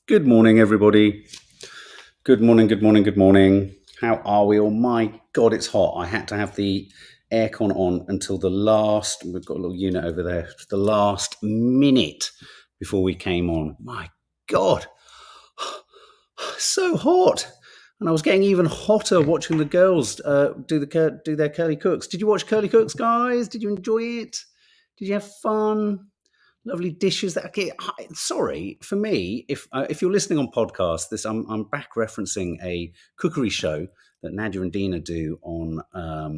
Good morning, everybody. Good morning, good morning, good morning. How are we all? My God, it's hot. I had to have the aircon on until we've got a little unit over there, the last minute before we came on. My God, so hot. And I was getting even hotter watching the girls do their curly cooks. Did you watch Curly Cooks, guys? Did you enjoy it? Did you have fun? Lovely dishes. Sorry for me if you're listening on podcast. I'm back referencing a cookery show that Nadia and Dina do on our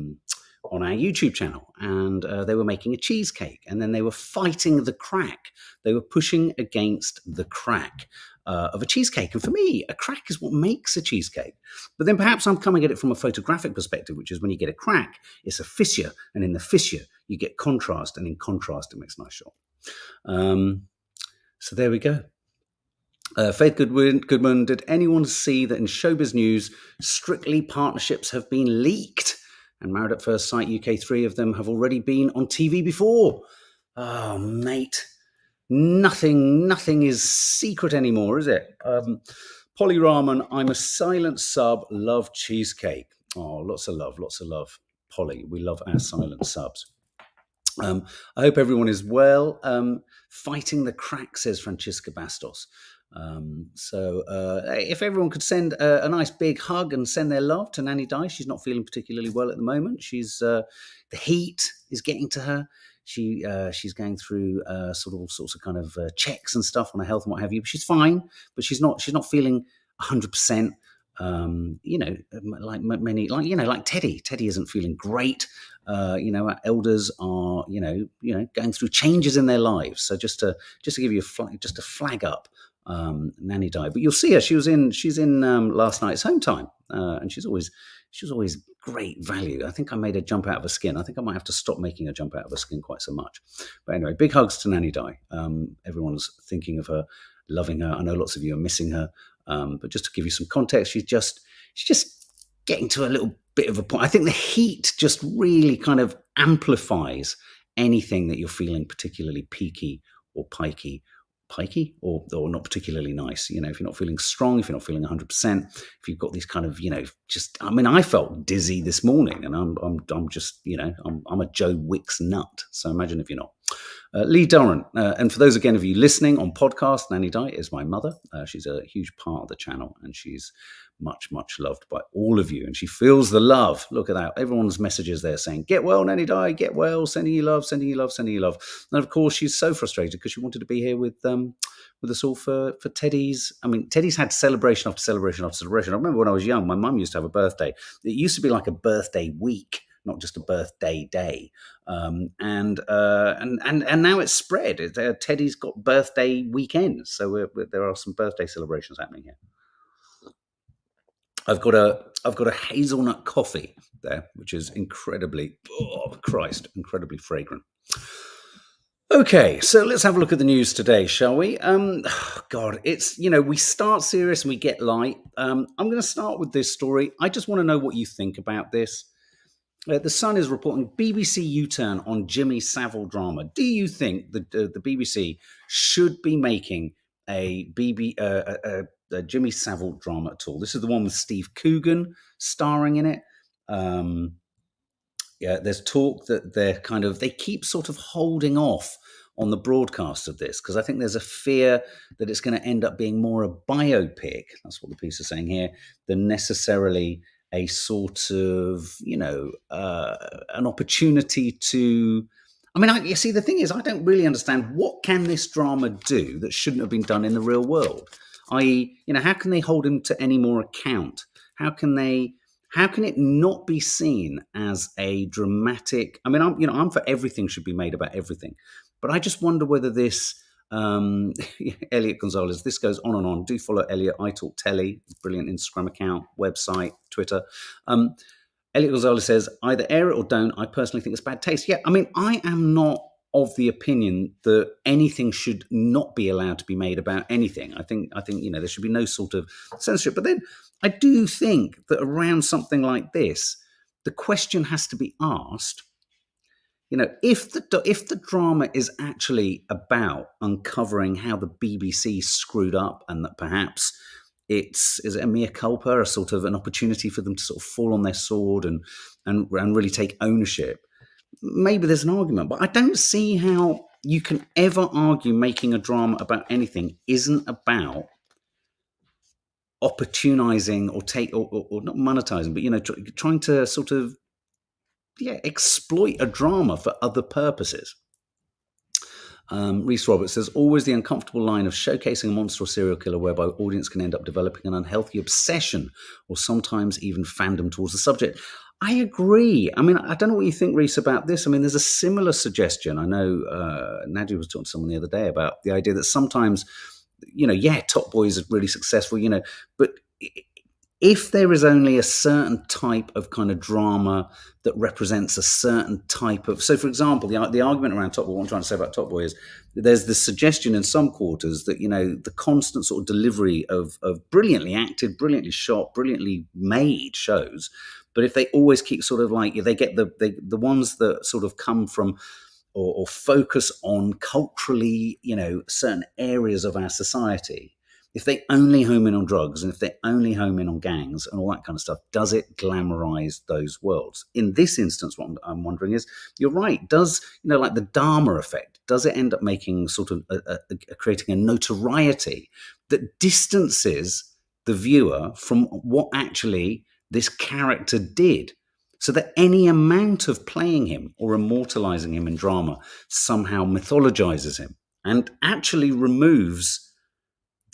YouTube channel, and they were making a cheesecake, and then they were fighting the crack. They were pushing against the crack of a cheesecake, and for me, a crack is what makes a cheesecake. But then perhaps I'm coming at it from a photographic perspective, which is when you get a crack, it's a fissure, and in the fissure you get contrast, and in contrast it makes a nice shot. So there we go. Faith Goodman, did anyone see that in showbiz news, Strictly partnerships have been leaked? And Married at First Sight UK, 3 of them have already been on TV before. Oh, mate. Nothing is secret anymore, is it? Polly Rahman, I'm a silent sub, love cheesecake. Oh, lots of love. Polly, we love our silent subs. I hope everyone is well. Fighting the crack, says Francisca Bastos. If everyone could send a nice big hug and send their love to Nanny Di. She's not feeling particularly well at the moment. The heat is getting to her. She's going through all sorts of kind of checks and stuff on her health and what have you. But she's fine. But she's not feeling 100%. Like Teddy. Teddy isn't feeling great. Our elders are, going through changes in their lives. So just to give you a flag up, Nanny Di. But you'll see her. She's in last night's Home Time, and she's always great value. I think I made her jump out of her skin. I think I might have to stop making her jump out of her skin quite so much. But anyway, big hugs to Nanny Di. Everyone's thinking of her, loving her. I know lots of you are missing her. But just to give you some context, she's just getting to a little bit of a point. I think the heat just really kind of amplifies anything that you're feeling particularly peaky or pikey or not particularly nice. If you're not feeling strong, if you're not feeling 100%, if you've got these kind of, I felt dizzy this morning, and I'm just, I'm a Joe Wicks nut. So imagine if you're not. Lee Durrant, and for those again of you listening on podcast, Nanny Di is my mother. She's a huge part of the channel, and she's much loved by all of you, and she feels the love. Look at that, everyone's messages there saying, get well, Nanny Di, get well, sending you love. And of course she's so frustrated because she wanted to be here with us all for Teddy's. Teddy's had celebration after celebration after celebration. I remember when I was young, my mum used to have a birthday. It used to be like a birthday week, not just a birthday day. And now it's spread. Teddy's got birthday weekends, so there are some birthday celebrations happening here. I've got a hazelnut coffee there, which is incredibly fragrant. Okay, so let's have a look at the news today, shall we? God, it's, we start serious and we get light. I'm going to start with this story. I just want to know what you think about this. The Sun is reporting BBC U-turn on Jimmy Savile drama. Do you think the BBC should be making a Jimmy Savile drama at all? This is the one with Steve Coogan starring in it. There's talk that they keep sort of holding off on the broadcast of this because I think there's a fear that it's going to end up being more a biopic. That's what the piece is saying here, than necessarily a sort of, an opportunity to. You see, the thing is, I don't really understand what can this drama do that shouldn't have been done in the real world. I.e., how can they hold him to any more account? How can it not be seen as a dramatic? I'm for everything should be made about everything, but I just wonder whether this. Elliot Gonzalez, this goes on and on. Do follow Elliot, I Talk Telly, brilliant Instagram account, website, Twitter. Elliot Gonzalez says, either air it or don't. I personally think it's bad taste. Yeah, I am not of the opinion that anything should not be allowed to be made about anything. I think there should be no sort of censorship. But then I do think that around something like this, the question has to be asked, If the drama is actually about uncovering how the BBC screwed up, and that perhaps is it a mea culpa, a sort of an opportunity for them to sort of fall on their sword and really take ownership, maybe there's an argument. But I don't see how you can ever argue making a drama about anything isn't about opportunizing or not monetizing, but trying to sort of exploit a drama for other purposes. Reese Roberts says, always the uncomfortable line of showcasing a monster or serial killer whereby audience can end up developing an unhealthy obsession or sometimes even fandom towards the subject. I agree. I mean, I don't know what you think, Reese, about this. I mean, there's a similar suggestion. I know Nadia was talking to someone the other day about the idea that sometimes, Top Boy is really successful, but if there is only a certain type of kind of drama that represents a certain type of, so for example, the argument around Top Boy, what I'm trying to say about Top Boy is there's this suggestion in some quarters that the constant sort of delivery of brilliantly acted, brilliantly shot, brilliantly made shows, but if they always keep sort of like they get the ones that sort of come from or focus on culturally, certain areas of our society, if they only home in on drugs and if they only home in on gangs and all that kind of stuff, does it glamorize those worlds? In this instance, what I'm wondering is, you're right, does, like the Dharma effect, does it end up making sort of creating a notoriety that distances the viewer from what actually this character did? So that any amount of playing him or immortalizing him in drama somehow mythologizes him and actually removes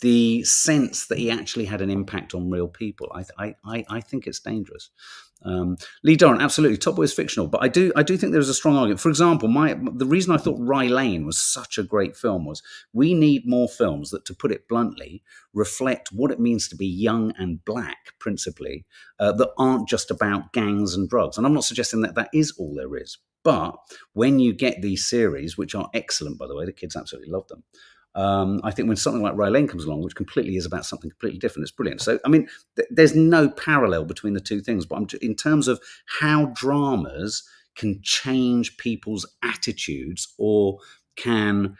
the sense that he actually had an impact on real people. I think it's dangerous. Lee Doran, absolutely, Top Boy is fictional, but I do think there's a strong argument. For example, the reason I thought Rye Lane was such a great film was we need more films that, to put it bluntly, reflect what it means to be young and black, principally, that aren't just about gangs and drugs. And I'm not suggesting that is all there is. But when you get these series, which are excellent, by the way, the kids absolutely love them. I think when something like Rye Lane comes along, which completely is about something completely different, it's brilliant. So, I mean, there's no parallel between the two things. But in terms of how dramas can change people's attitudes or can,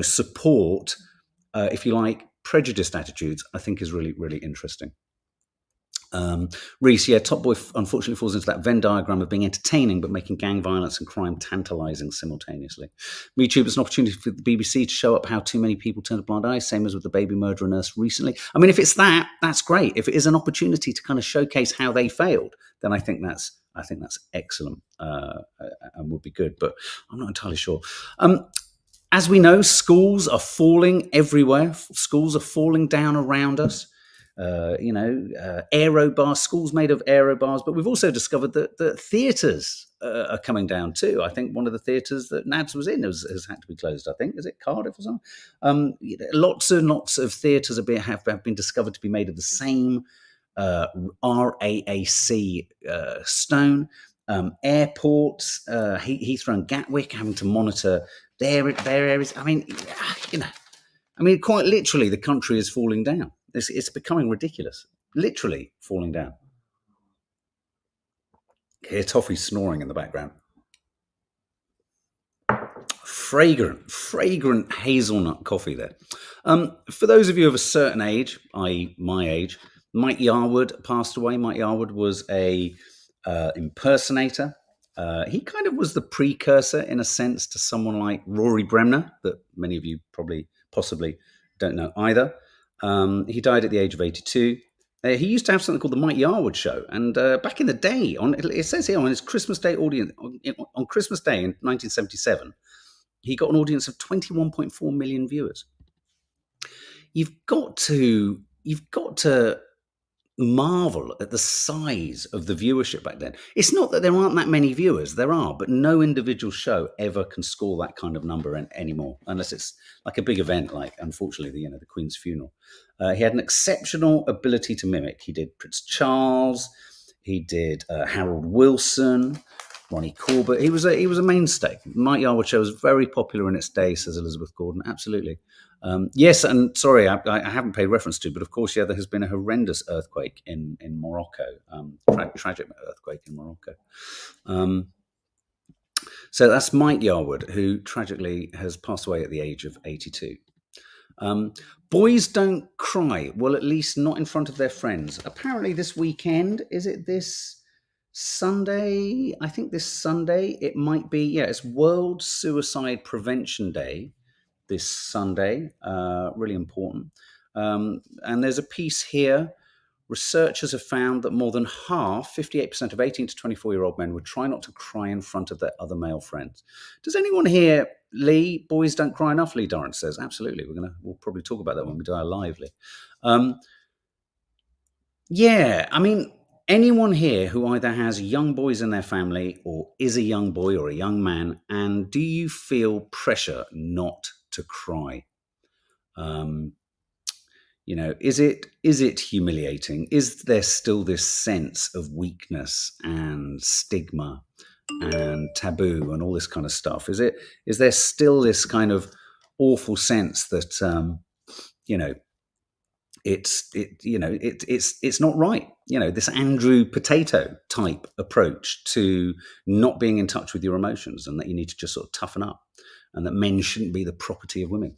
support, if you like, prejudiced attitudes, I think is really, really interesting. Reese, Top Boy unfortunately falls into that Venn diagram of being entertaining but making gang violence and crime tantalizing simultaneously. YouTube, it's an opportunity for the BBC to show up how too many people turn a blind eye, same as with the baby murderer nurse recently. I mean, if it's that, that's great. If it is an opportunity to kind of showcase how they failed, then I think that's excellent and would be good, but I'm not entirely sure. As we know, schools are falling everywhere. Schools are falling down around us. Aero bars, schools made of aero bars, but we've also discovered that theatres are coming down too. I think one of the theatres that Nads was in has had to be closed. I think, is it Cardiff or something? Lots and lots of theatres have been discovered to be made of the same RAAC stone. Airports, Heathrow and Gatwick having to monitor their areas. I mean, quite literally, the country is falling down. It's becoming ridiculous. Literally falling down. Hear Toffee snoring in the background. Fragrant hazelnut coffee there. For those of you of a certain age, i.e. my age, Mike Yarwood passed away. Mike Yarwood was a impersonator. He kind of was the precursor, in a sense, to someone like Rory Bremner, that many of you possibly don't know either. He died at the age of 82. He used to have something called the Mike Yarwood Show, and back in the day, it says here on his Christmas Day audience, on Christmas Day in 1977, he got an audience of 21.4 million viewers. You've got to marvel at the size of the viewership back then. It's not that there aren't that many viewers, there are, but no individual show ever can score that kind of number anymore, unless it's like a big event, like, unfortunately, the Queen's funeral. He had an exceptional ability to mimic. He did Prince Charles, he did Harold Wilson, Ronnie Corbett. He was a mainstay. Mike Yarwood Show was very popular in its day, says Elizabeth Gordon. Absolutely. Yes, and sorry, I haven't paid reference to, but of course, there has been a horrendous earthquake in Morocco, tragic earthquake in Morocco. So that's Mike Yarwood, who tragically has passed away at the age of 82. Um, Boys don't cry. Well, at least not in front of their friends. Apparently, this weekend, is it this Sunday? I think this Sunday, it might be. Yeah, it's World Suicide Prevention Day this Sunday. Really important. And there's a piece here. Researchers have found that more than half, 58% of 18 to 24-year-old men would try not to cry in front of their other male friends. Does anyone here, Lee, boys don't cry enough, Lee Dorrance says. Absolutely. We'll probably talk about that when we do our live, Lee. Yeah, I mean, anyone here who either has young boys in their family or is a young boy or a young man, and do you feel pressure not to cry? Is it humiliating? Is there still this sense of weakness and stigma and taboo and all this kind of stuff? Is there still this kind of awful sense that you know it's not right? This Andrew Potato type approach to not being in touch with your emotions, and that you need to just sort of toughen up, and that men shouldn't be the property of women.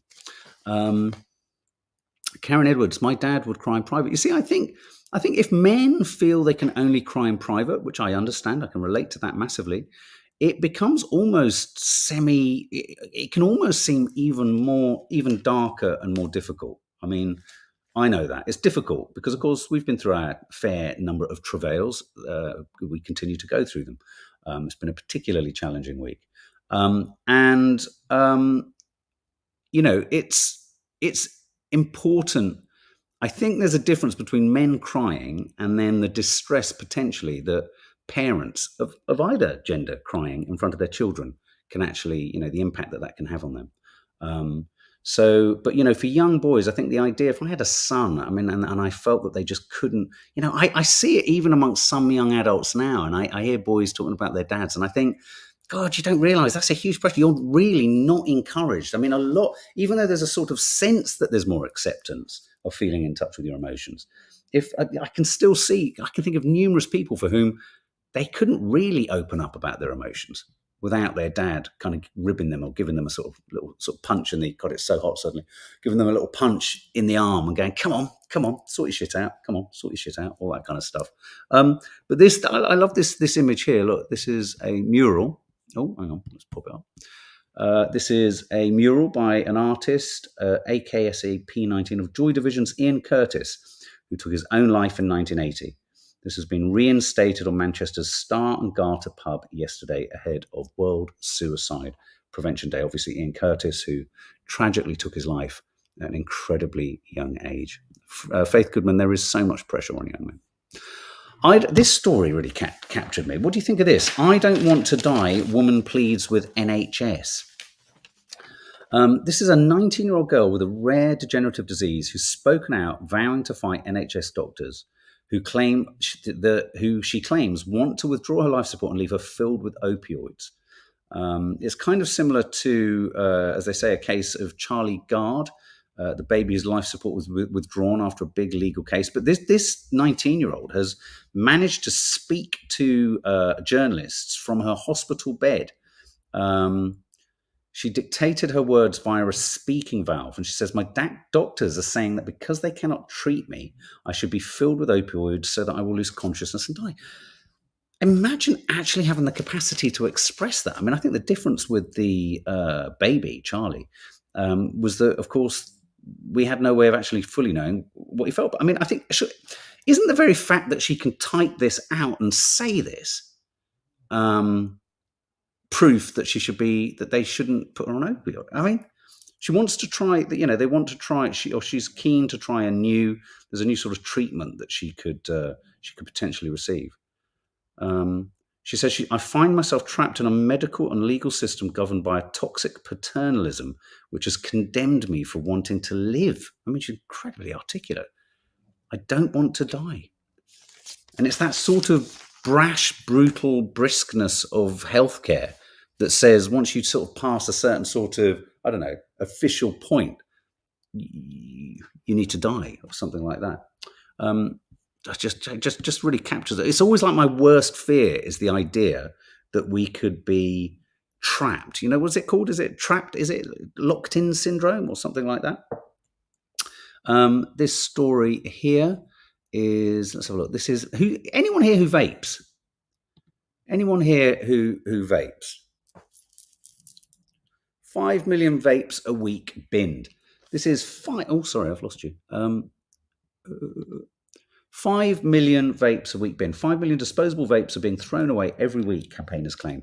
Karen Edwards, my dad would cry in private. You see, I think if men feel they can only cry in private, which I understand, I can relate to that massively, it becomes almost it can almost seem even darker and more difficult. I mean, I know that it's difficult because, of course, we've been through a fair number of travails. We continue to go through them. It's been a particularly challenging week. It's important. I think there's a difference between men crying and then the distress potentially that parents of either gender crying in front of their children can actually, the impact that can have on them. But for young boys, I think the idea, if I had a son, I mean, and I felt that they just couldn't, I see it even amongst some young adults now, and I hear boys talking about their dads, and I think, God, you don't realize that's a huge pressure. You're really not encouraged. I mean, a lot, even though there's a sort of sense that there's more acceptance of feeling in touch with your emotions, if I can still see, I can think of numerous people for whom they couldn't really open up about their emotions without their dad kind of ribbing them or giving them a sort of punch in the, God, it's so hot suddenly, giving them a little punch in the arm and going, come on, sort your shit out. Come on, sort your shit out, all that kind of stuff. But I love this image here. Look, this is a mural. Oh, hang on, let's pop it up. This is a mural by an artist, AKSA P19 of Joy Division's Ian Curtis, who took his own life in 1980. This has been reinstated on Manchester's Star and Garter pub yesterday ahead of World Suicide Prevention Day. Obviously, Ian Curtis, who tragically took his life at an incredibly young age. Faith Goodman, there is so much pressure on young men. This story really captured me. What do you think of this? I don't want to die. Woman pleads with NHS. This is a 19-year-old girl with a rare degenerative disease who's spoken out, vowing to fight NHS doctors who she claims want to withdraw her life support and leave her filled with opioids. It's kind of similar to, as they say, a case of Charlie Gard, the baby's life support was withdrawn after a big legal case. But this 19-year-old has managed to speak to journalists from her hospital bed. She dictated her words via a speaking valve. And she says, my doctors are saying that because they cannot treat me, I should be filled with opioids so that I will lose consciousness and die. Imagine actually having the capacity to express that. I mean, I think the difference with the baby, Charlie, was that, of course, we had no way of actually fully knowing what he felt. But I mean, I think, isn't the very fact that she can type this out and say this proof that they shouldn't put her on opioid? I mean, she wants to try, they want to try, she's keen to try there's a new sort of treatment that she could potentially receive. She says, I find myself trapped in a medical and legal system governed by a toxic paternalism, which has condemned me for wanting to live. I mean, she's incredibly articulate. I don't want to die. And it's that sort of brash, brutal briskness of healthcare that says once you sort of pass a certain sort of, I don't know, official point, you need to die or something like that. Just really captures it. It's always like my worst fear is the idea that we could be trapped. What's it called? Is it trapped? Is it locked in syndrome or something like that? This story here is, let's have a look. This is anyone here who vapes? Anyone here who vapes? 5 million vapes a week binned. This is oh, sorry, I've lost you. 5 million vapes a week binned. 5 million disposable vapes are being thrown away every week, campaigners claim.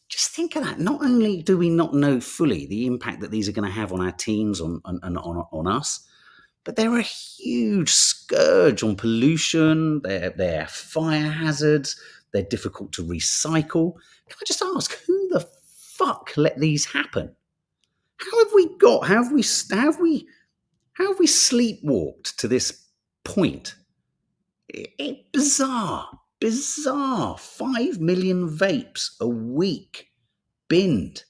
Just think of that. Not only do we not know fully the impact that these are going to have on our teens, on us, but they're a huge scourge on pollution. They're fire hazards. They're difficult to recycle. Can I just ask, who the fuck let these happen? How have we sleepwalked to this point? Bizarre. 5 million vapes a week binned.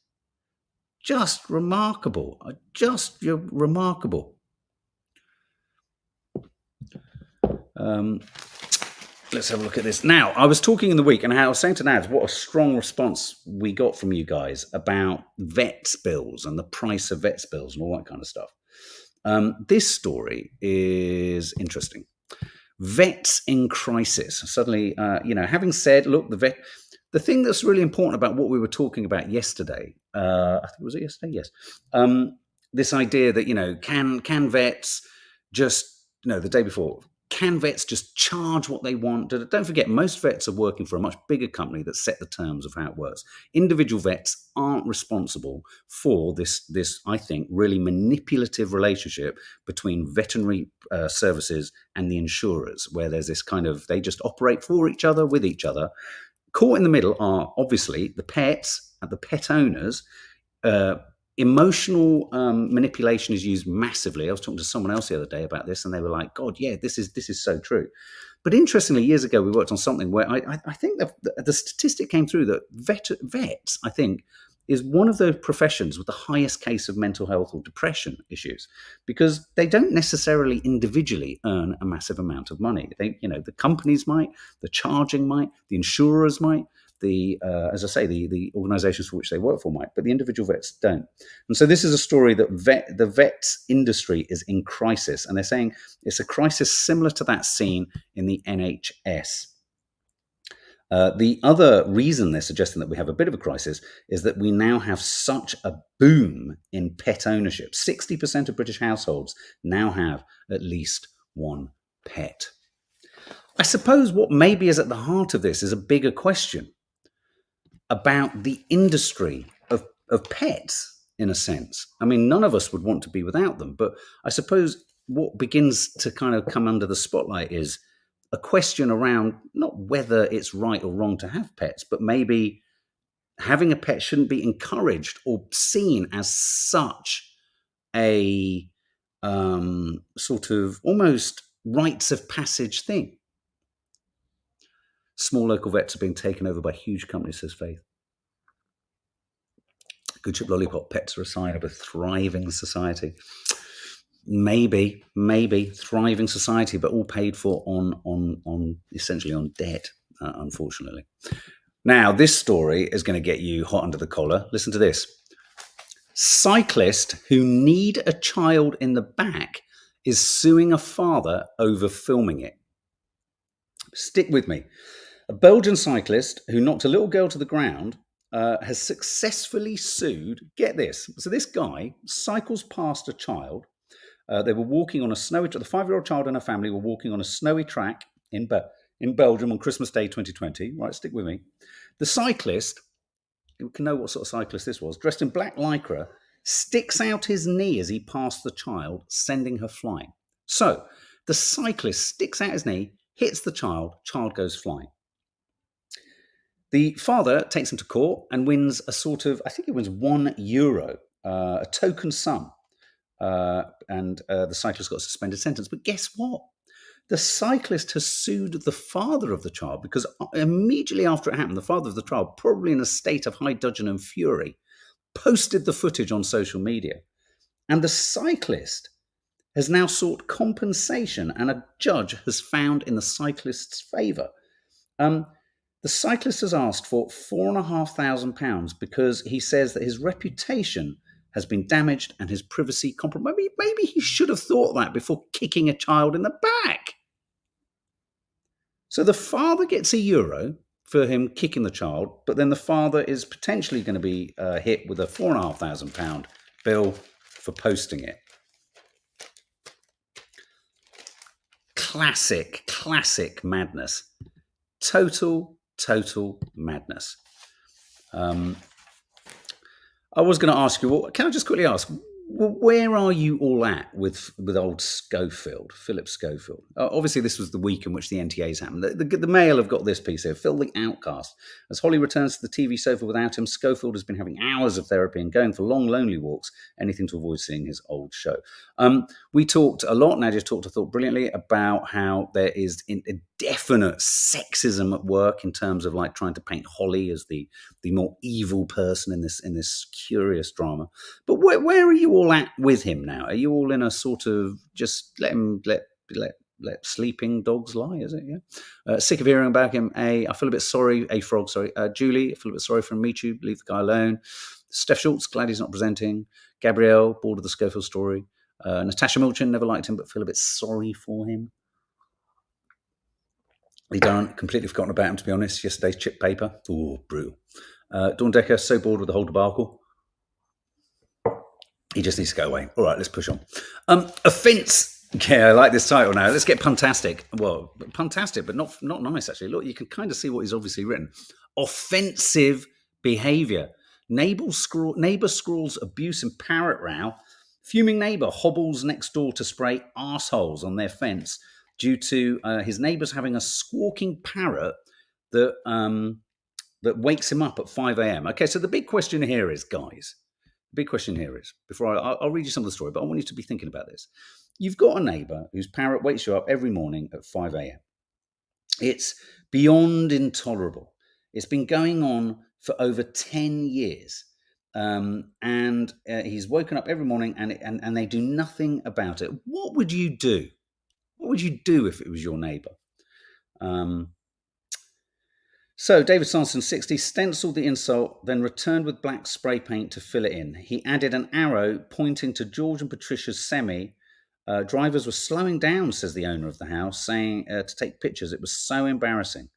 Just remarkable. Remarkable. Let's have a look at this. Now, I was talking in the week, and I was saying to Nads what a strong response we got from you guys about vets bills and the price of vets bills and all that kind of stuff. This story is interesting. Vets in crisis. Suddenly, having said, look, the thing that's really important about what we were talking about yesterday, I think, was it yesterday? Yes. This idea that, can vets just, the day before, can vets just charge what they want? Don't forget, most vets are working for a much bigger company that set the terms of how it works. Individual vets aren't responsible for this, I think, really manipulative relationship between veterinary services and the insurers, where there's this kind of, they just operate for each other, with each other. Caught in the middle are obviously the pets and the pet owners. Emotional manipulation is used massively. I was talking to someone else the other day about this, and they were like, God, yeah, this is so true. But interestingly, years ago, we worked on something where I think the statistic came through that vets, I think, is one of the professions with the highest case of mental health or depression issues, because they don't necessarily individually earn a massive amount of money. The companies might, the charging might, the insurers might, as I say, the organisations for which they work for might, but the individual vets don't. And so this is a story that the vets industry is in crisis, and they're saying it's a crisis similar to that seen in the NHS. The other reason they're suggesting that we have a bit of a crisis is that we now have such a boom in pet ownership. 60% of British households now have at least one pet. I suppose what maybe is at the heart of this is a bigger question about the industry of pets, in a sense. I mean, none of us would want to be without them, but I suppose what begins to kind of come under the spotlight is a question around not whether it's right or wrong to have pets, but maybe having a pet shouldn't be encouraged or seen as such a sort of almost rites of passage thing. Small local vets are being taken over by huge companies, says Faith. Good chip lollipop, pets are a sign of a thriving society. Maybe thriving society, but all paid for on essentially on debt, unfortunately. Now, this story is going to get you hot under the collar. Listen to this. Cyclist who need a child in the back is suing a father over filming it. Stick with me. A Belgian cyclist who knocked a little girl to the ground has successfully sued. Get this. So this guy cycles past a child. They were walking on a snowy track. The 5-year-old child and her family were walking on a snowy track in Belgium on Christmas Day 2020. Right, stick with me. The cyclist, you can know what sort of cyclist this was, dressed in black lycra, sticks out his knee as he passed the child, sending her flying. So the cyclist sticks out his knee, hits the child goes flying. The father takes him to court and wins a sort of, I think it wins €1, a token sum. And the cyclist got a suspended sentence. But guess what? The cyclist has sued the father of the child because immediately after it happened, the father of the child, probably in a state of high dudgeon and fury, posted the footage on social media. And the cyclist has now sought compensation, and a judge has found in the cyclist's favour. The cyclist has asked for £4,500 because he says that his reputation has been damaged and his privacy compromised. Maybe he should have thought that before kicking a child in the back. So the father gets €1 for him kicking the child, but then the father is potentially going to be hit with a £4,500 bill for posting it. Classic madness. Total madness. I was going to ask you, can I just quickly ask, where are you all at with old Schofield, Philip Schofield? Obviously, this was the week in which the NTAs happened. The Mail have got this piece here. Phil the Outcast. As Holly returns to the TV sofa without him, Schofield has been having hours of therapy and going for long, lonely walks, anything to avoid seeing his old show. We talked a lot, Nadia talked, I thought, brilliantly about how there is a definite sexism at work in terms of like trying to paint Holly as the more evil person in this curious drama. But where are you all at with him now? Are you all in a sort of just let sleeping dogs lie? Is it? Yeah. Sick of hearing about him. I feel a bit sorry. Julie, I feel a bit sorry for him. Me too. Leave the guy alone. Steph Schultz, glad he's not presenting. Gabrielle, bored of the Schofield story. Natasha Milchin, never liked him, but feel a bit sorry for him. Lee Durrant, completely forgotten about him, to be honest. Yesterday's chip paper. Ooh, brutal. Dawn Decker, so bored with the whole debacle. He just needs to go away. All right, let's push on. Offence. Yeah, I like this title now. Let's get puntastic. Well, puntastic, but not nice, actually. Look, you can kind of see what he's obviously written. Offensive behaviour. Neighbour scrawls abuse and parrot row. Fuming neighbour hobbles next door to spray arseholes on their fence due to his neighbours having a squawking parrot that wakes him up at 5 a.m. Okay, so the big question here is, guys, before I'll read you some of the story, but I want you to be thinking about this. You've got a neighbour whose parrot wakes you up every morning at 5 a.m. It's beyond intolerable. It's been going on for over 10 years. And he's woken up every morning and they do nothing about it. What would you do? What would you do if it was your neighbour? So David Sanson, 60, stenciled the insult, then returned with black spray paint to fill it in. He added an arrow pointing to George and Patricia's semi. Drivers were slowing down, says the owner of the house, saying to take pictures. It was so embarrassing.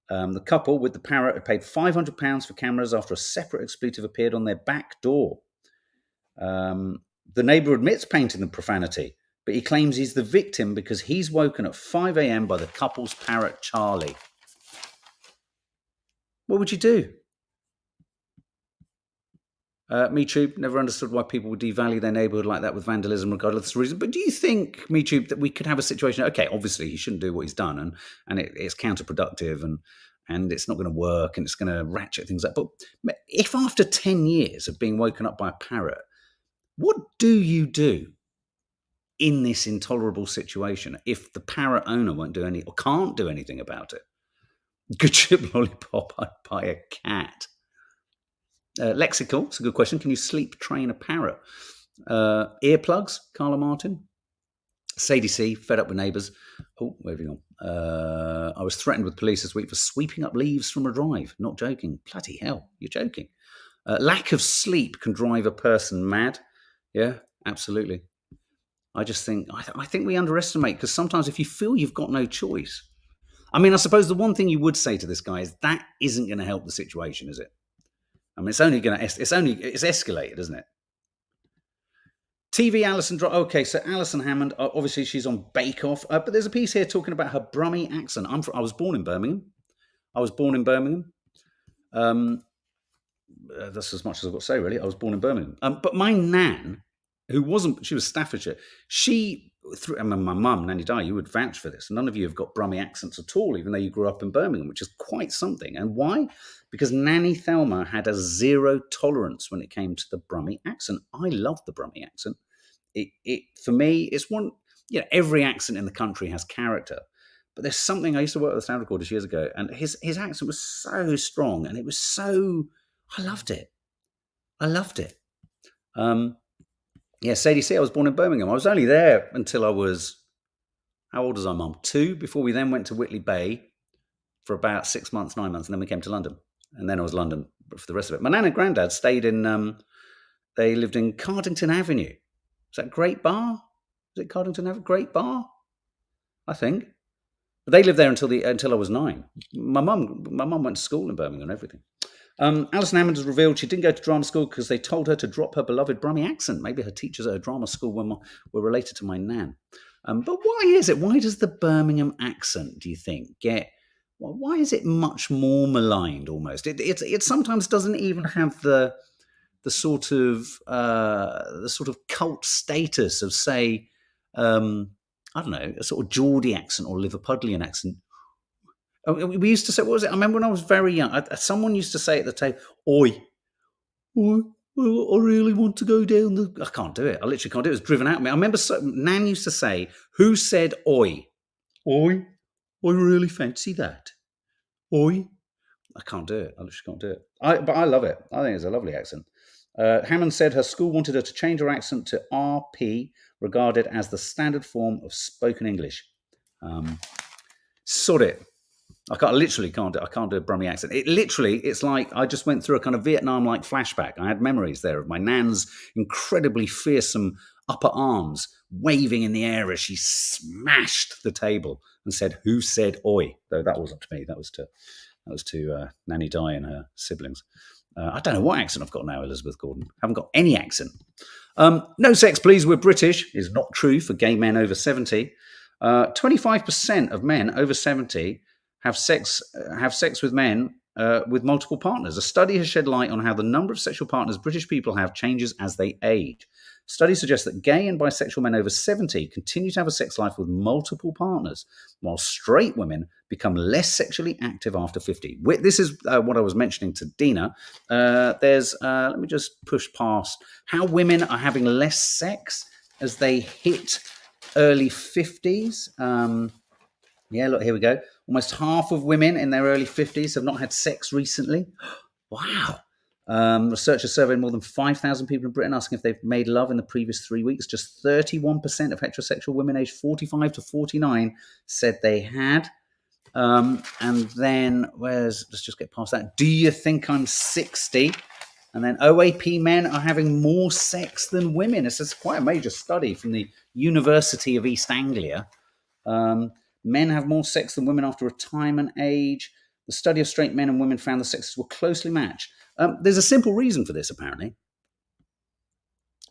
The couple with the parrot had paid £500 for cameras after a separate expletive appeared on their back door. The neighbour admits painting the profanity, but he claims he's the victim because he's woken at 5 a.m. by the couple's parrot, Charlie. What would you do? Me Too, never understood why people would devalue their neighbourhood like that with vandalism regardless of the reason. But do you think, Me Too, that we could have a situation, okay, obviously he shouldn't do what he's done and it's counterproductive and it's not going to work and it's going to ratchet things up. But if after 10 years of being woken up by a parrot, what do you do in this intolerable situation if the parrot owner won't do any or can't do anything about it? Good chip lollipop, I'd buy a cat. Lexical, it's a good question. Can you sleep train a parrot? Earplugs, Carla Martin. Sadie C, fed up with neighbours. Oh, moving on. I was threatened with police this week for sweeping up leaves from a drive. Not joking. Bloody hell, you're joking. Lack of sleep can drive a person mad. Yeah, absolutely. I just think, I think we underestimate, because sometimes if you feel you've got no choice, I mean, I suppose the one thing you would say to this guy is that isn't going to help the situation, is it? I mean, it's escalated, isn't it? TV Alison, okay, so Alison Hammond, obviously she's on Bake Off, but there's a piece here talking about her Brummie accent. I was born in Birmingham. That's as much as I've got to say, really. I was born in Birmingham. But my nan, she was Staffordshire, my mum, Nanny Di, you would vouch for this. None of you have got Brummie accents at all, even though you grew up in Birmingham, which is quite something. And why? Because Nanny Thelma had a zero tolerance when it came to the Brummie accent. I love the Brummie accent. It for me, it's one, every accent in the country has character. But there's something, I used to work with a sound recorder years ago, and his accent was so strong, and it was so, I loved it. Yeah, Sadie C, I was born in Birmingham. I was only there until I was, how old was I, Mum? 2, before we then went to Whitley Bay for about 6 months, 9 months, and then we came to London. And then I was London for the rest of it. My nan and granddad stayed in, they lived in Cardington Avenue. Is that Great Bar? Is it Cardington Avenue? Great Bar? I think. But they lived there until I was 9. My mum went to school in Birmingham and everything. Alison Hammond has revealed she didn't go to drama school because they told her to drop her beloved Brummie accent. Maybe her teachers at her drama school were related to my nan. But why is it? Why does the Birmingham accent, do you think, why is it much more maligned almost? It sometimes doesn't even have the sort of cult status of, say, I don't know, a sort of Geordie accent or Liverpudlian accent. We used to say, what was it? I remember when I was very young, someone used to say at the table, "Oi, oi, I really want to go down the..." I can't do it. I literally can't do it. It was driven out of me. I remember Nan used to say, "Who said oi? Oi, I really fancy that. Oi." I can't do it. I literally can't do it. But I love it. I think it's a lovely accent. Hammond said her school wanted her to change her accent to RP, regarded as the standard form of spoken English. Sod it. I literally can't do a Brummie accent. It's like I just went through a kind of Vietnam-like flashback. I had memories there of my nan's incredibly fearsome upper arms waving in the air as she smashed the table and said, "Who said oi?" Though that wasn't to me. That was to Nanny Di and her siblings. I don't know what accent I've got now, Elizabeth Gordon. I haven't got any accent. No sex, please. We're British is not true for gay men over 70. 25% of men over 70 have sex with men with multiple partners. A study has shed light on how the number of sexual partners British people have changes as they age. Studies suggest that gay and bisexual men over 70 continue to have a sex life with multiple partners, while straight women become less sexually active after 50. This is what I was mentioning to Dina. Let me just push past how women are having less sex as they hit early 50s. Yeah, look, here we go. Almost half of women in their early 50s have not had sex recently. Wow. Researchers surveyed more than 5,000 people in Britain asking if they've made love in the previous 3 weeks. Just 31% of heterosexual women aged 45 to 49 said they had. And then, let's just get past that. Do you think I'm 60? And then OAP men are having more sex than women. It's quite a major study from the University of East Anglia. Men have more sex than women after retirement age. The study of straight men and women found the sexes were closely matched. There's a simple reason for this, apparently.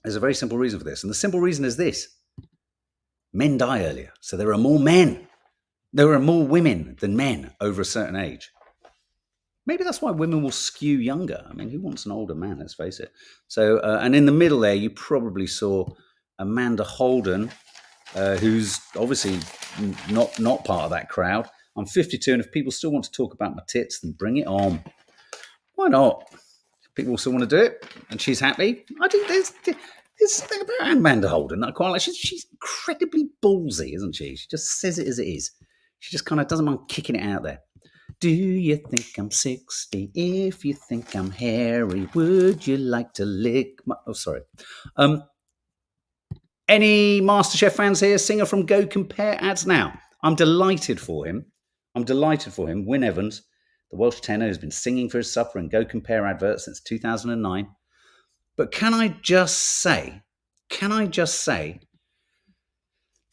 There's a very simple reason for this. And the simple reason is this. Men die earlier. So there are more men. There are more women than men over a certain age. Maybe that's why women will skew younger. I mean, who wants an older man? Let's face it. So, and in the middle there, you probably saw Amanda Holden, who's obviously not part of that crowd. I'm 52, and if people still want to talk about my tits, then bring it on. Why not? People still want to do it, and she's happy. I think there's something about Amanda Holden that I quite like. She's incredibly ballsy, isn't she? She just says it as it is. She just kind of doesn't mind kicking it out there. Do you think I'm 60? If you think I'm hairy, would you like to lick my... Oh, sorry. Any MasterChef fans here? Singer from Go Compare ads now. I'm delighted for him. Wyn Evans, the Welsh tenor who's been singing for his supper and Go Compare adverts since 2009. But can I just say,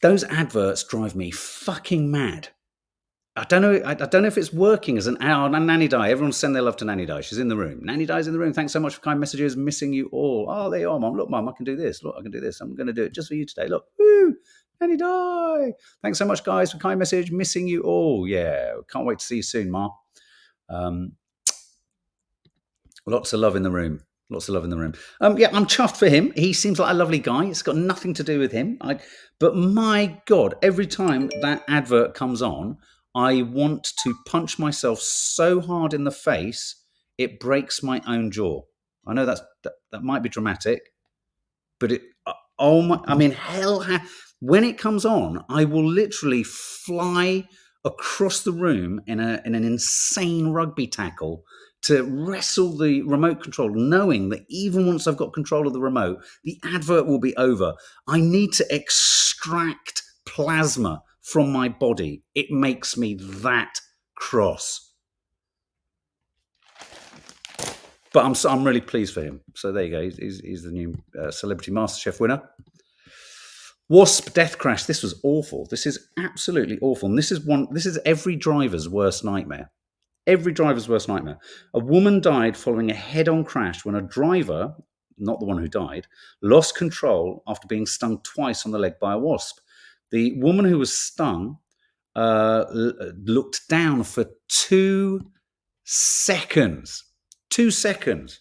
those adverts drive me fucking mad. I don't know if it's working as an hour. Nanny Di, everyone send their love to Nanny Di. She's in the room. Nanny Di's in the room. Thanks so much for kind messages. Missing you all. Oh, there you are, Mum. Look, Mum, I can do this. Look, I can do this. I'm going to do it just for you today. Look. Woo! Nanny Di. Thanks so much, guys, for kind message. Missing you all. Yeah. Can't wait to see you soon, Ma. Lots of love in the room. Yeah, I'm chuffed for him. He seems like a lovely guy. It's got nothing to do with him. But my God, every time that advert comes on, I want to punch myself so hard in the face, it breaks my own jaw. I know that might be dramatic, but when it comes on, I will literally fly across the room in an insane rugby tackle to wrestle the remote control, knowing that even once I've got control of the remote, the advert will be over. I need to extract plasma from my body. It makes me that cross. But I'm really pleased for him. So there you go. He's the new Celebrity MasterChef winner. Wasp death crash. This was awful. This is absolutely awful. And this is every driver's worst nightmare. Every driver's worst nightmare. A woman died following a head-on crash when a driver, not the one who died, lost control after being stung twice on the leg by a wasp. The woman who was stung looked down for 2 seconds. 2 seconds.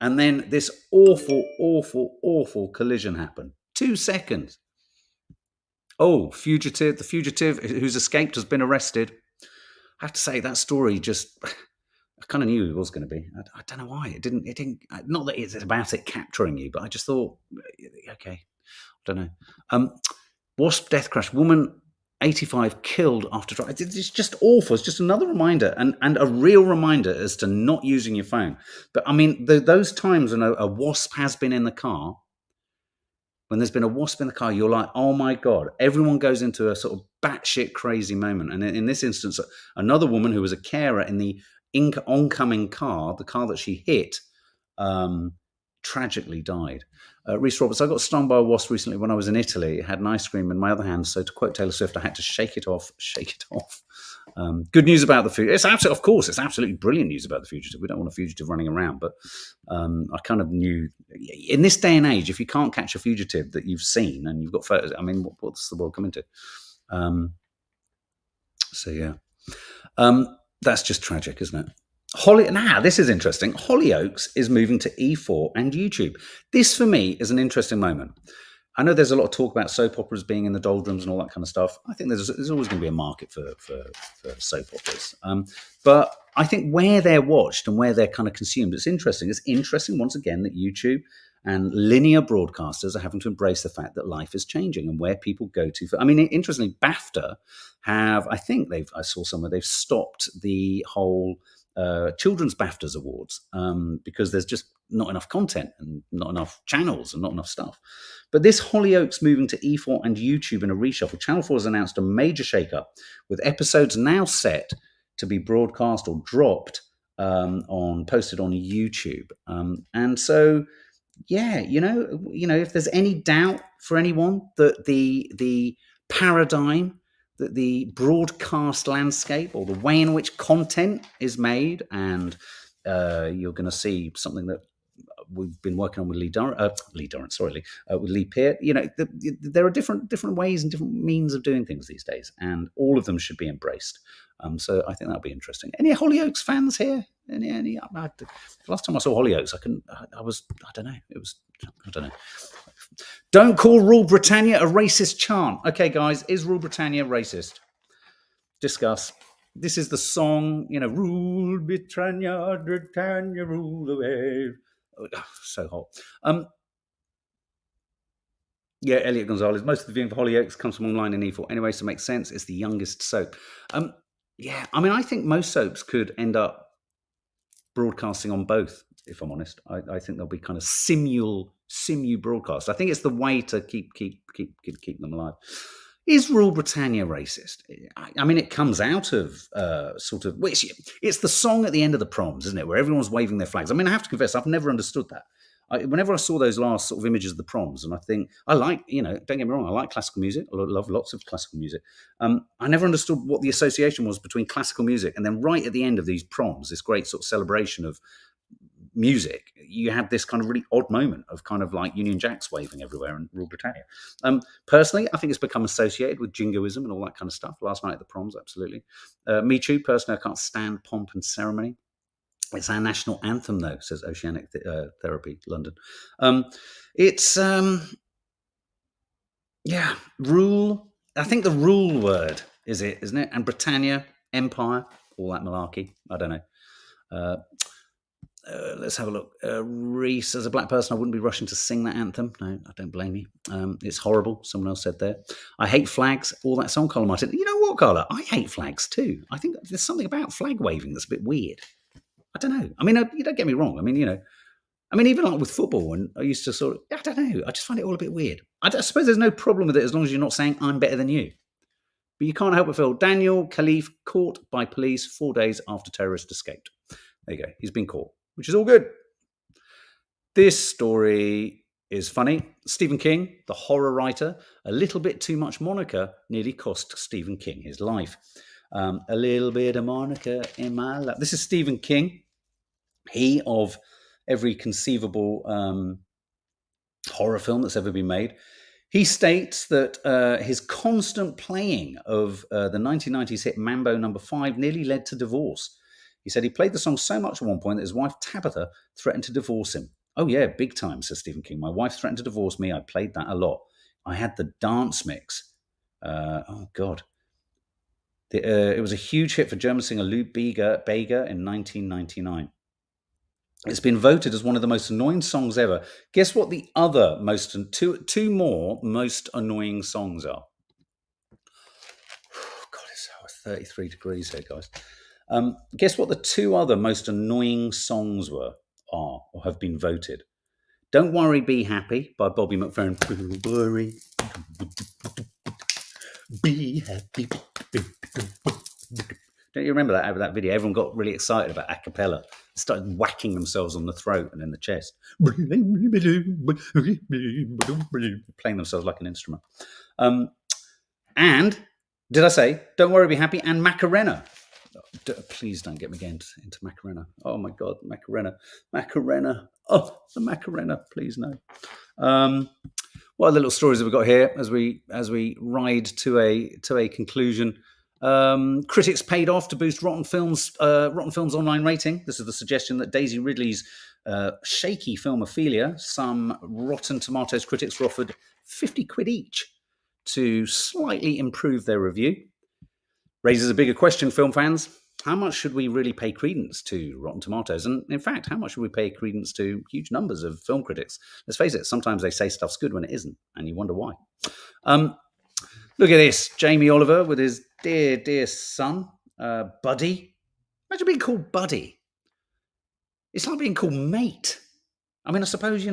And then this awful, awful, awful collision happened. 2 seconds. Oh, the fugitive who's escaped has been arrested. I have to say that story just, I kind of knew it was going to be. I don't know why it didn't. Not that it's about it capturing you, but I just thought, okay, I don't know. Wasp death crash. Woman 85 killed after driving. It's just awful. It's just another reminder and a real reminder as to not using your phone. But I mean, those times when a wasp has been in the car. When there's been a wasp in the car, you're like, oh my God, everyone goes into a sort of batshit crazy moment. And in this instance, another woman who was a carer in the oncoming car, the car that she hit, tragically died. Reese Roberts, I got stung by a wasp recently when I was in Italy. It had an ice cream in my other hand. So to quote Taylor Swift, I had to shake it off. Good news about the fugitive. Of course, it's absolutely brilliant news about the fugitive. We don't want a fugitive running around, but I kind of knew in this day and age, if you can't catch a fugitive that you've seen and you've got photos, I mean, what's the world coming to? So yeah, that's just tragic, isn't it? This is interesting. Hollyoaks is moving to E4 and YouTube. This, for me, is an interesting moment. I know there's a lot of talk about soap operas being in the doldrums and all that kind of stuff. I think there's always going to be a market for soap operas. But I think where they're watched and where they're kind of consumed, it's interesting. It's interesting, once again, that YouTube and linear broadcasters are having to embrace the fact that life is changing and where people go to. I mean, interestingly, BAFTA I saw somewhere they've stopped the whole children's BAFTAs awards because there's just not enough content and not enough channels and not enough stuff. But this Hollyoaks moving to E4 and YouTube in a reshuffle. Channel 4 has announced a major shakeup with episodes now set to be broadcast or dropped posted on YouTube. And so, yeah, you know, if there's any doubt for anyone that the paradigm, that the broadcast landscape or the way in which content is made, and you're going to see something that we've been working on with with Lee Peart. You know, there are different ways and different means of doing things these days, and all of them should be embraced. So I think that'll be interesting. Any Hollyoaks fans here? Any? Last time I saw Hollyoaks, I don't know. Don't call Rule Britannia a racist chant. Okay, guys, is Rule Britannia racist? Discuss. This is the song, Rule Britannia, Britannia, rule the wave. Oh, so hot. Yeah, Elliot Gonzalez. Most of the viewing for Hollyoaks comes from online in E4. Anyway, so it makes sense. It's the youngest soap. Yeah, I mean, I think most soaps could end up broadcasting on both, if I'm honest. I think there'll be kind of simu broadcast. I think it's the way to keep them alive. Is Rule Britannia racist? I mean, it comes out of it's the song at the end of the proms, isn't it? Where everyone's waving their flags. I mean, I have to confess, I've never understood that. Whenever I saw those last sort of images of the proms, and I think I like, don't get me wrong, I like classical music. I love lots of classical music. I never understood what the association was between classical music and then right at the end of these proms, this great sort of celebration of music, you had this kind of really odd moment of kind of like Union Jacks waving everywhere in Rule Britannia. Personally, I think it's become associated with jingoism and all that kind of stuff. Last night at the proms, absolutely. Me too. Personally, I can't stand pomp and ceremony. It's our national anthem, though, says Oceanic Therapy, London. Rule. I think the rule word is it, isn't it? And Britannia, Empire, all that malarkey. I don't know. Let's have a look. Reese, as a black person, I wouldn't be rushing to sing that anthem. No, I don't blame you. It's horrible. Someone else said there. I hate flags. All that song, Carla Martin. You know what, Carla? I hate flags too. I think there's something about flag waving that's a bit weird. I don't know. I mean, you don't get me wrong. I mean, even like with football, and I used to I don't know. I just find it all a bit weird. I suppose there's no problem with it as long as you're not saying I'm better than you. But you can't help but feel Daniel Khalif caught by police 4 days after terrorist escaped. There you go. He's been caught, which is all good. This story is funny. Stephen King, the horror writer, a little bit too much Monica nearly cost Stephen King his life. A little bit of Monica in my life. This is Stephen King. He, of every conceivable horror film that's ever been made, he states that his constant playing of the 1990s hit Mambo No. 5 nearly led to divorce. He said he played the song so much at one point that his wife Tabitha threatened to divorce him. Oh yeah, big time, says Stephen King. My wife threatened to divorce me. I played that a lot. I had the dance mix. Oh God. It was a huge hit for German singer Lou Bega in 1999. It's been voted as one of the most annoying songs ever. Guess what the other two more most annoying songs are? Oh, God, it's 33 degrees here, guys. Guess what the two other most annoying songs are or have been voted? Don't Worry, Be Happy by Bobby McFerrin. Don't worry, be happy. Don't you remember that over that video? Everyone got really excited about a cappella. Started whacking themselves on the throat and in the chest. Playing themselves like an instrument. And, did I say, Don't Worry, Be Happy and Macarena. Please don't get me again into Macarena. Oh my God, Macarena. Oh, the Macarena, please no. What are the little stories that we've got here as we ride to a conclusion? Critics paid off to boost Rotten Films' online rating. This is the suggestion that Daisy Ridley's shaky film Ophelia, some Rotten Tomatoes critics were offered 50 quid each to slightly improve their review. Raises a bigger question, film fans. How much should we really pay credence to Rotten Tomatoes? And in fact, how much should we pay credence to huge numbers of film critics? Let's face it, sometimes they say stuff's good when it isn't, and you wonder why. Look at this. Jamie Oliver with his dear son, Buddy. Imagine being called Buddy. It's like being called mate. I mean, I suppose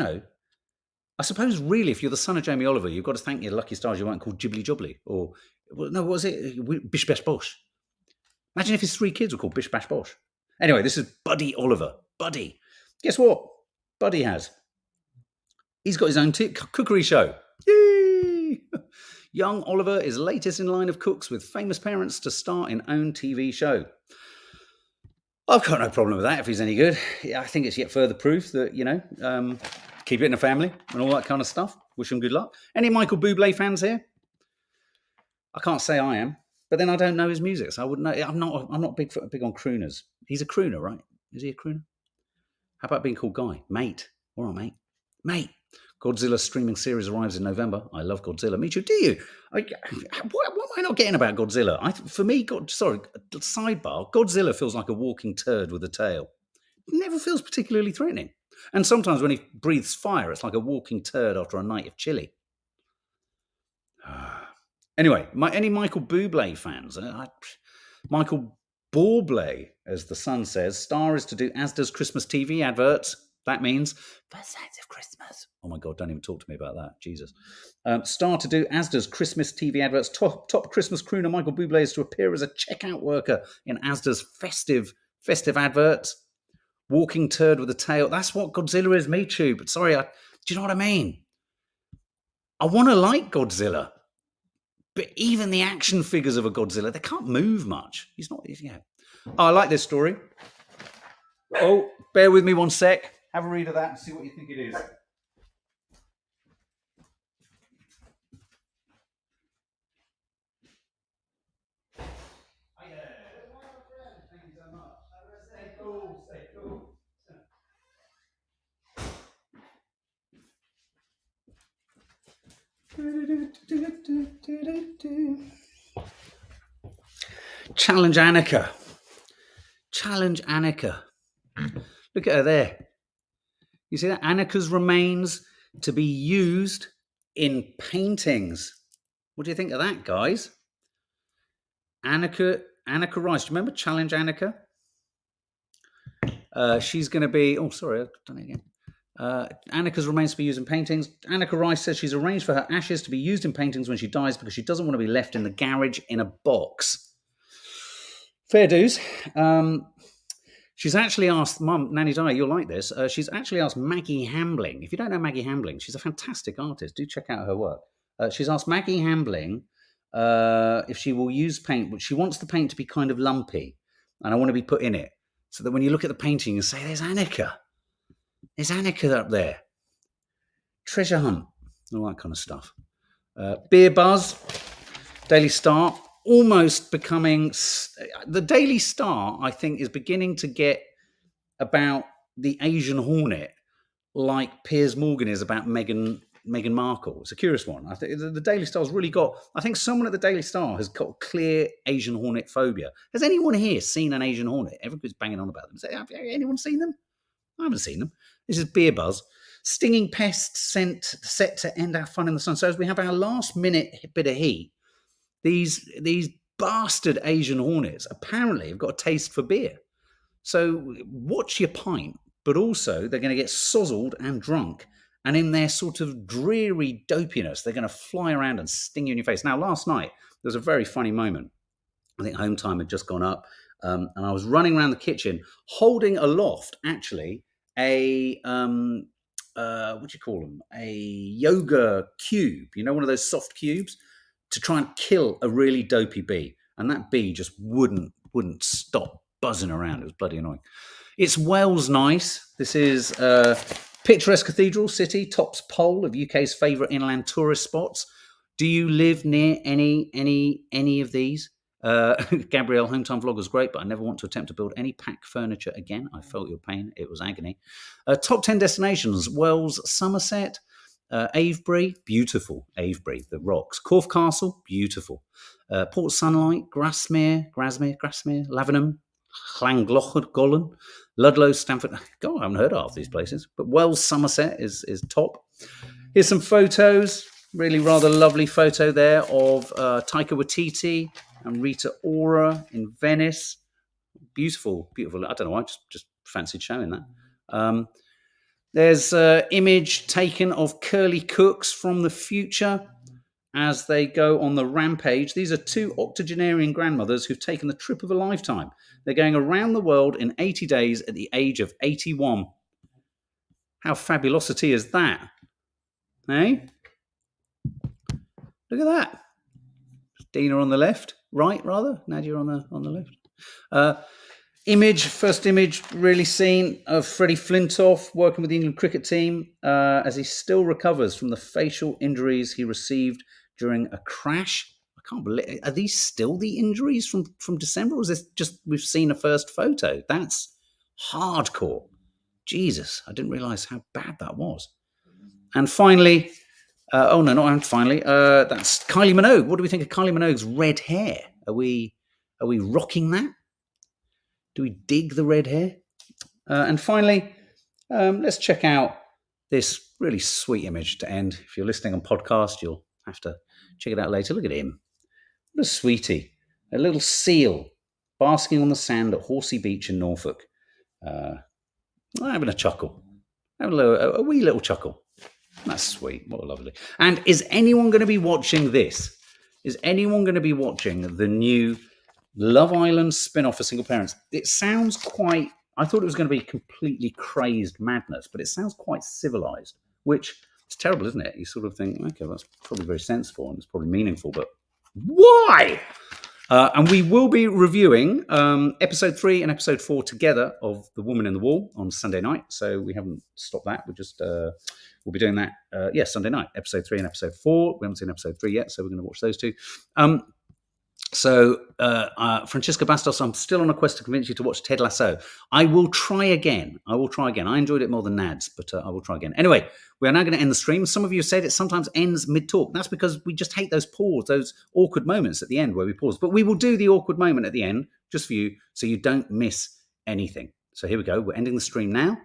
really, if you're the son of Jamie Oliver, you've got to thank your lucky stars you weren't called Jibbly Jobbly. Or, well, no, what was it? Bish Bash Bosh. Imagine if his 3 kids were called Bish Bash Bosh. Anyway, this is Buddy Oliver. Buddy. Guess what? Buddy has. He's got his own cookery show. Yay! Young Oliver is latest in line of cooks with famous parents to star in own TV show. I've got no problem with that if he's any good. I think it's yet further proof that, keep it in a family and all that kind of stuff. Wish him good luck. Any Michael Bublé fans here? I can't say I am, but then I don't know his music, so I wouldn't know. I'm not big on crooners. He's a crooner, right? Is he a crooner? How about being called Guy? Mate. All right, mate. Godzilla streaming series arrives in November. I love Godzilla. Me too. Do you? What am I not getting about Godzilla? Sidebar. Godzilla feels like a walking turd with a tail. It never feels particularly threatening. And sometimes when he breathes fire, it's like a walking turd after a night of chili. Anyway, any Michael Bublé fans? Michael Bublé, as the Sun says, star is to do Asda's Christmas TV adverts. That means first signs of Christmas. Oh my God, don't even talk to me about that. Jesus. Star to do Asda's Christmas TV adverts. Top Christmas crooner Michael Bublé is to appear as a checkout worker in Asda's festive adverts. Walking turd with a tail. That's what Godzilla is, me too. But sorry, do you know what I mean? I want to like Godzilla. But even the action figures of a Godzilla, they can't move much. He's not, yeah. Oh, I like this story. Oh, bear with me one sec. Have a read of that and see what you think it is. Thank you so much. Stay cool. Challenge Annika. Look at her there. You see that? Annika's remains to be used in paintings. What do you think of that, guys? Annika Rice. Do you remember Challenge Annika? She's going to be... Oh, sorry, I've done it again. Annika's remains to be used in paintings. Annika Rice says she's arranged for her ashes to be used in paintings when she dies because she doesn't want to be left in the garage in a box. Fair dues. She's actually asked, Mum, Nanny Di, you'll like this. She's actually asked Maggie Hambling. If you don't know Maggie Hambling, she's a fantastic artist. Do check out her work. She's asked Maggie Hambling if she will use paint, but she wants the paint to be kind of lumpy, and I want to be put in it so that when you look at the painting, you say, there's Annika. There's Annika up there. Treasure hunt, all that kind of stuff. Beer Buzz, Daily Star, almost becoming... The Daily Star, I think, is beginning to get about the Asian hornet like Piers Morgan is about Meghan Markle. It's a curious one. I think the Daily Star's really got... I think someone at the Daily Star has got clear Asian hornet phobia. Has anyone here seen an Asian hornet? Everybody's banging on about them. Have anyone seen them? I haven't seen them. This is Beer Buzz. Stinging pests set to end our fun in the sun. So as we have our last minute bit of heat, these bastard Asian hornets apparently have got a taste for beer. So watch your pint, but also they're going to get sozzled and drunk. And in their sort of dreary dopiness, they're going to fly around and sting you in your face. Now, last night, there was a very funny moment. I think home time had just gone up. And I was running around the kitchen holding aloft, actually, a, what do you call them? A yoga cube, one of those soft cubes, to try and kill a really dopey bee. And that bee just wouldn't stop buzzing around. It was bloody annoying. It's Wales nice. This is picturesque cathedral city, tops pole of UK's favourite inland tourist spots. Do you live near any of these? Gabrielle, Hometime Vlog was great, but I never want to attempt to build any pack furniture again. I felt your pain. It was agony. Top 10 destinations: Wells, Somerset, Avebury, beautiful. Avebury, the rocks. Corfe Castle, beautiful. Port Sunlight, Grasmere, Lavenham, Llangollen, Ludlow, Stamford. God, I haven't heard of half these places. But Wells, Somerset is top. Here's some photos. Really rather lovely photo there of Taika Waititi and Rita Ora in Venice. Beautiful. I don't know why, I just fancied showing that. There's an image taken of Curly Cooks from the future as they go on the rampage. These are two octogenarian grandmothers who've taken the trip of a lifetime. They're going around the world in 80 days at the age of 81. How fabulosity is that? Hey? Look at that. Dina on the left, right rather. Nadia on the left. First image really seen of Freddie Flintoff working with the England cricket team as he still recovers from the facial injuries he received during a crash. I can't believe. Are these still the injuries from December, or is this just we've seen a first photo? That's hardcore. Jesus, I didn't realise how bad that was. And finally, that's Kylie Minogue. What do we think of Kylie Minogue's red hair? Are we rocking that? Do we dig the red hair? And finally, let's check out this really sweet image to end. If you're listening on podcast, you'll have to check it out later. Look at him. What a sweetie. A little seal basking on the sand at Horsey Beach in Norfolk. Having a chuckle. Having a wee little chuckle. That's sweet. What a lovely. And is anyone going to be watching this? Is anyone going to be watching the new Love Island spin-off for single parents? It sounds quite... I thought it was going to be completely crazed madness, but it sounds quite civilized, which is terrible, isn't it? You sort of think, okay, that's probably very sensible and it's probably meaningful, but why? And we will be reviewing episode 3 and episode 4 together of The Woman in the Wall on Sunday night. So we haven't stopped that. We'll be doing that, Sunday night, episode 3 and episode 4. We haven't seen episode 3 yet, so we're going to watch those two. Francesca Bastos, I'm still on a quest to convince you to watch Ted Lasso. I will try again. I enjoyed it more than Nads, but I will try again. Anyway, we are now going to end the stream. Some of you said it sometimes ends mid-talk. That's because we just hate those awkward moments at the end where we pause. But we will do the awkward moment at the end just for you so you don't miss anything. So here we go. We're ending the stream now.